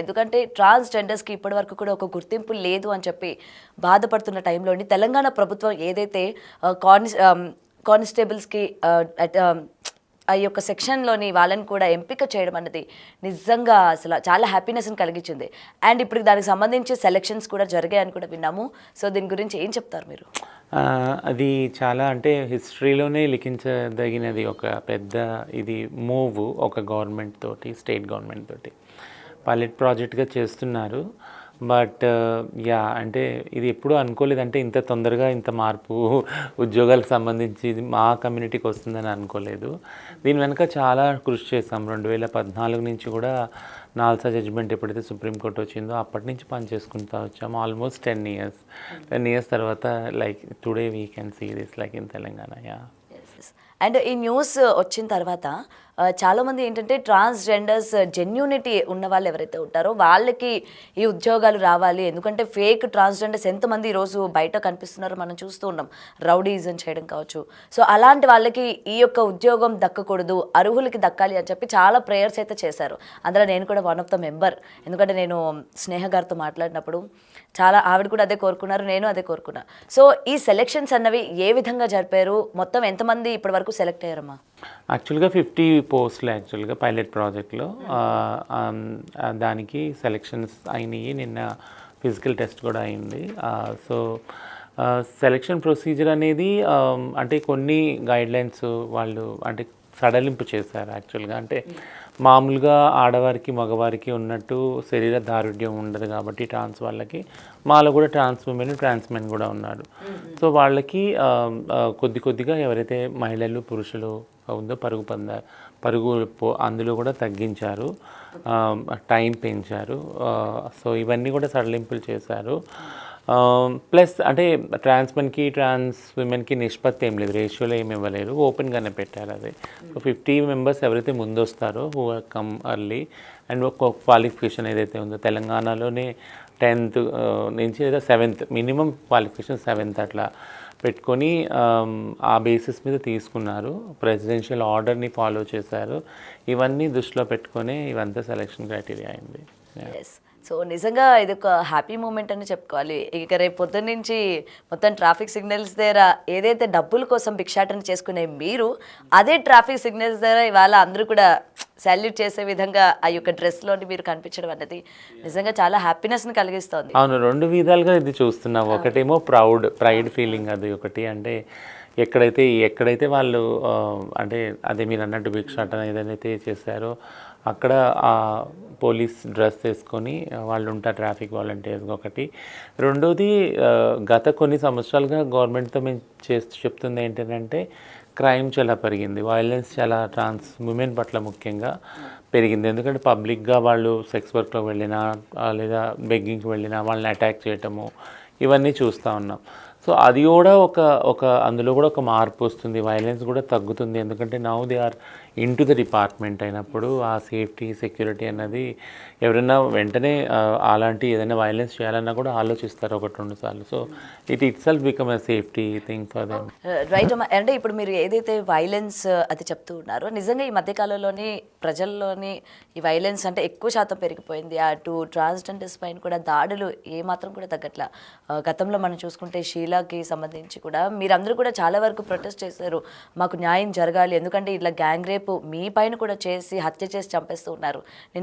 ఎందుకంటే ట్రాన్స్‌జెండర్స్‌కి ఇప్పటివరకు కూడా ఒక గుర్తింపు లేదు అని చెప్పి బాధపడుతున్న టైంలోని తెలంగాణ ప్రభుత్వం ఏదైతే ఆహ్, కానిస్ ఆహ్, కానిస్టేబుల్స్‌కి ఆ యొక్క సెక్షన్‌లోని వాళ్ళని కూడా ఎంపిక చేయడం అన్నది నిజంగా అసల చాలా హ్యాపీనెస్‌ని కలిగించింది. అండ్ ఇప్పుడు దానికి సంబంధించి సెలక్షన్స్ కూడా జరిగాయని కూడా విన్నాము. సో, దీని గురించి ఏం చెప్తారు మీరు? అది చాలా అంటే హిస్టరీలోనే లిఖించదగినది ఒక పెద్ద ఇది మూవ్ ఒక గవర్నమెంట్ తోటి, స్టేట్ గవర్నమెంట్ తోటి. పైలట్ ప్రాజెక్ట్‌గా చేస్తున్నారు. బట్ అంటే ఇది ఎప్పుడూ అనుకోలేదు. అంటే ఇంత తొందరగా ఇంత మార్పు ఉద్యోగాలకు సంబంధించి ఇది మా కమ్యూనిటీకి వస్తుందని అనుకోలేదు. దీని వెనక చాలా కృషి చేసాం. 2014 నుంచి కూడా నాల్సా జడ్జిమెంట్ ఎప్పుడైతే సుప్రీంకోర్టు వచ్చిందో అప్పటి నుంచి పని చేసుకుంటూ వచ్చాము. Almost 10 years. 10 ఇయర్స్ తర్వాత like today we can see this like in Telangana. And ఈ న్యూస్ వచ్చిన తర్వాత చాలామంది ఏంటంటే ట్రాన్స్‌జెండర్స్ జెన్యూనిటీ ఉన్న వాళ్ళు ఎవరైతే ఉంటారో వాళ్ళకి ఈ ఉద్యోగాలు రావాలి. ఎందుకంటే ఫేక్ ట్రాన్స్‌జెండర్స్ ఎంతమంది ఈరోజు బయట కనిపిస్తున్నారో మనం చూస్తూ ఉన్నాం. రౌడీయిజం చేయడం కావచ్చు. సో, అలాంటి వాళ్ళకి ఈ యొక్క ఉద్యోగం దక్కకూడదు, అర్హులకి దక్కాలి అని చెప్పి చాలా ప్రేయర్స్ అయితే చేశారు. అందులో నేను కూడా వన్ ఆఫ్ ద మెంబర్. ఎందుకంటే నేను స్నేహ గారితో మాట్లాడినప్పుడు చాలా ఆవిడ కూడా అదే కోరుకున్నారు, నేను అదే కోరుకున్నా. సో, ఈ సెలక్షన్స్ అన్నవి ఏ విధంగా జరిపారు? మొత్తం ఎంతమంది ఇప్పటివరకు సెలెక్ట్ అయ్యారమ్మా? యాక్చువల్గా 50 పోస్టులు యాక్చువల్గా పైలట్ ప్రాజెక్ట్లో దానికి సెలెక్షన్స్ అయినాయి. నిన్న ఫిజికల్ టెస్ట్ కూడా అయింది. సో సెలెక్షన్ ప్రొసీజర్ అనేది అంటే కొన్ని గైడ్లైన్స్ వాళ్ళు అంటే సడలింపు చేశారు యాక్చువల్గా. అంటే మామూలుగా ఆడవారికి మగవారికి ఉన్నట్టు శరీర దారుఢ్యం ఉండదు కాబట్టి ట్రాన్స్ వాళ్ళకి, మాలో కూడా ట్రాన్స్ ఉమెన్ ట్రాన్స్ మెన్ కూడా ఉన్నారు. సో వాళ్ళకి కొద్దిగా ఎవరైతే మహిళలు పురుషులు ఉందో పరుగు అందులో కూడా తగ్గించారు, టైం పెంచారు. సో ఇవన్నీ కూడా సడలింపులు చేశారు. ప్లస్ అంటే ట్రాన్స్ మెన్కి ట్రాన్స్ విమెన్కి నిష్పత్తి ఏం లేదు, రేషియోలో ఏమి ఇవ్వలేరు, ఓపెన్గానే పెట్టారు అది. సో 50 మెంబర్స్ ఎవరైతే ముందు వస్తారో హూ కమ్ అర్లీ అండ్ ఒక క్వాలిఫికేషన్ ఏదైతే ఉందో తెలంగాణలోనే 10th నుంచి లేదా 7th మినిమం క్వాలిఫికేషన్ 7th అట్లా పెట్టుకొని ఆ బేసిస్ మీద తీసుకున్నారు. ప్రెసిడెన్షియల్ ఆర్డర్ని ఫాలో చేశారు. ఇవన్నీ దృష్టిలో పెట్టుకొని ఇవంతా సెలెక్షన్ క్రైటీరియా అయింది. సో నిజంగా ఇది ఒక హ్యాపీ మూమెంట్ అని చెప్పుకోవాలి. ఇక రేపు పొద్దున్న నుంచి మొత్తం ట్రాఫిక్ సిగ్నల్స్ దగ్గర ఏదైతే డబ్బుల కోసం భిక్షాటన చేసుకునే మీరు, అదే ట్రాఫిక్ సిగ్నల్స్ దగ్గర ఇవాళ అందరూ కూడా సాల్యూట్ చేసే విధంగా ఆ యొక్క డ్రెస్లోని మీరు కనిపించడం అనేది నిజంగా చాలా హ్యాపీనెస్ని కలిగిస్తుంది. అవును, 2 విధాలుగా ఇది చూస్తున్నాం. ఒకటేమో ప్రైడ్ ఫీలింగ్, అది ఒకటి. అంటే ఎక్కడైతే వాళ్ళు అంటే అదే మీరు అన్నట్టు భిక్షాటన ఏదైతే చేశారో అక్కడ పోలీస్ డ్రెస్ వేసుకొని వాళ్ళు ఉంటారు, ట్రాఫిక్ వాలంటీర్స్ ఒకటి. రెండోది గత కొన్ని సంవత్సరాలుగా గవర్నమెంట్తో మేము చెప్తుంది ఏంటంటే క్రైమ్ చాలా పెరిగింది, వైలెన్స్ చాలా ట్రాన్స్ ఉమెన్ పట్ల ముఖ్యంగా పెరిగింది. ఎందుకంటే పబ్లిక్గా వాళ్ళు సెక్స్ వర్క్లోకి వెళ్ళినా లేదా బెగ్గింగ్కి వెళ్ళినా వాళ్ళని అటాక్ చేయటము ఇవన్నీ చూస్తూ ఉన్నాం. సో అది కూడా ఒక అందులో కూడా ఒక మార్పు వస్తుంది, వైలెన్స్ కూడా తగ్గుతుంది. ఎందుకంటే now they are into the department అయినప్పుడు ఆ సేఫ్టీ సెక్యూరిటీ అన్నది ఎవరైనా వెంటనే అలాంటి ఏదైనా వైలెన్స్ చేయాలన్నా కూడా ఆలోచిస్తారు 1-2 సార్లు. So it self become a safety thing for them. Right అమ్మా. అంటే ఇప్పుడు మీరు ఏదైతే వైలెన్స్ అది చెప్తూ ఉన్నారో నిజంగా ఈ మధ్యకాలంలోని ప్రజల్లోని ఈ వైలెన్స్ అంటే ఎక్కువ శాతం పెరిగిపోయింది. అటు ట్రాన్స్జెండర్స్ పైన కూడా దాడులు ఏమాత్రం కూడా తగ్గట్లా. గతంలో మనం చూసుకుంటే షీలాకి సంబంధించి కూడా మీరందరూ కూడా చాలా వరకు ప్రొటెస్ట్ చేశారు, మాకు న్యాయం జరగాలి, ఎందుకంటే ఇట్లా గ్యాంగ్ రేపు మీ పైన కూడా చేసి హత్య చేసి చంపేస్తూ ఉన్నారు.